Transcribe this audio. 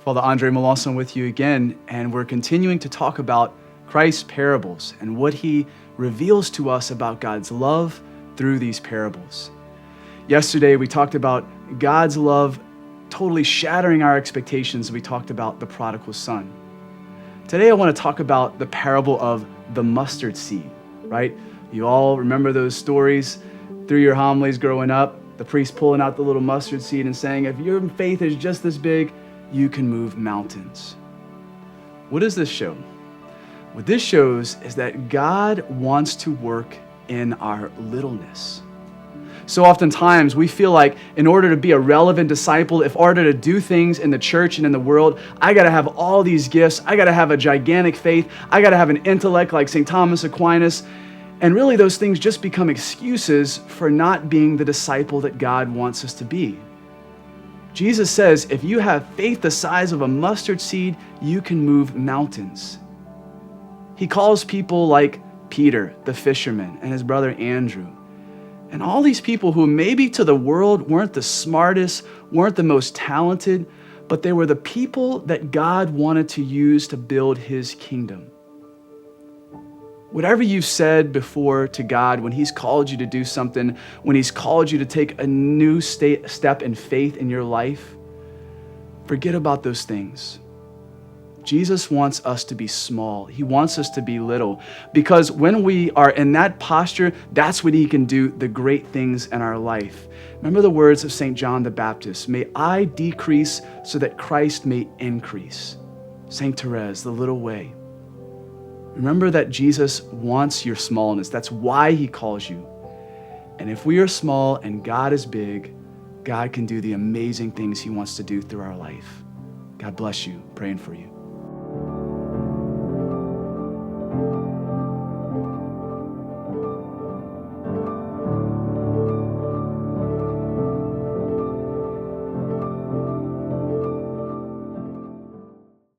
Father Andre Melanson with you again, and we're continuing to talk about Christ's parables and what he reveals to us about God's love through these parables. Yesterday, we talked about God's love totally shattering our expectations. We talked about the prodigal son. Today, I want to talk about the parable of the mustard seed, right? You all remember those stories through your homilies growing up, the priest pulling out the little mustard seed and saying, if your faith is just this big, you can move mountains. What does this show? What this shows is that God wants to work in our littleness. So oftentimes we feel like in order to be a relevant disciple, in order to do things in the church and in the world, I got to have all these gifts. I got to have a gigantic faith. I got to have an intellect like St. Thomas Aquinas. And really those things just become excuses for not being the disciple that God wants us to be. Jesus says, if you have faith the size of a mustard seed, you can move mountains. He calls people like Peter, the fisherman, and his brother Andrew. And all these people who maybe to the world weren't the smartest, weren't the most talented, but they were the people that God wanted to use to build his kingdom. Whatever you've said before to God when he's called you to do something, when he's called you to take a new step in faith in your life, forget about those things. Jesus wants us to be small. He wants us to be little, because when we are in that posture, that's when he can do the great things in our life. Remember the words of St. John the Baptist, may I decrease so that Christ may increase. St. Therese, the little way. Remember that Jesus wants your smallness. That's why he calls you. And if we are small and God is big, God can do the amazing things he wants to do through our life. God bless you. Praying for you.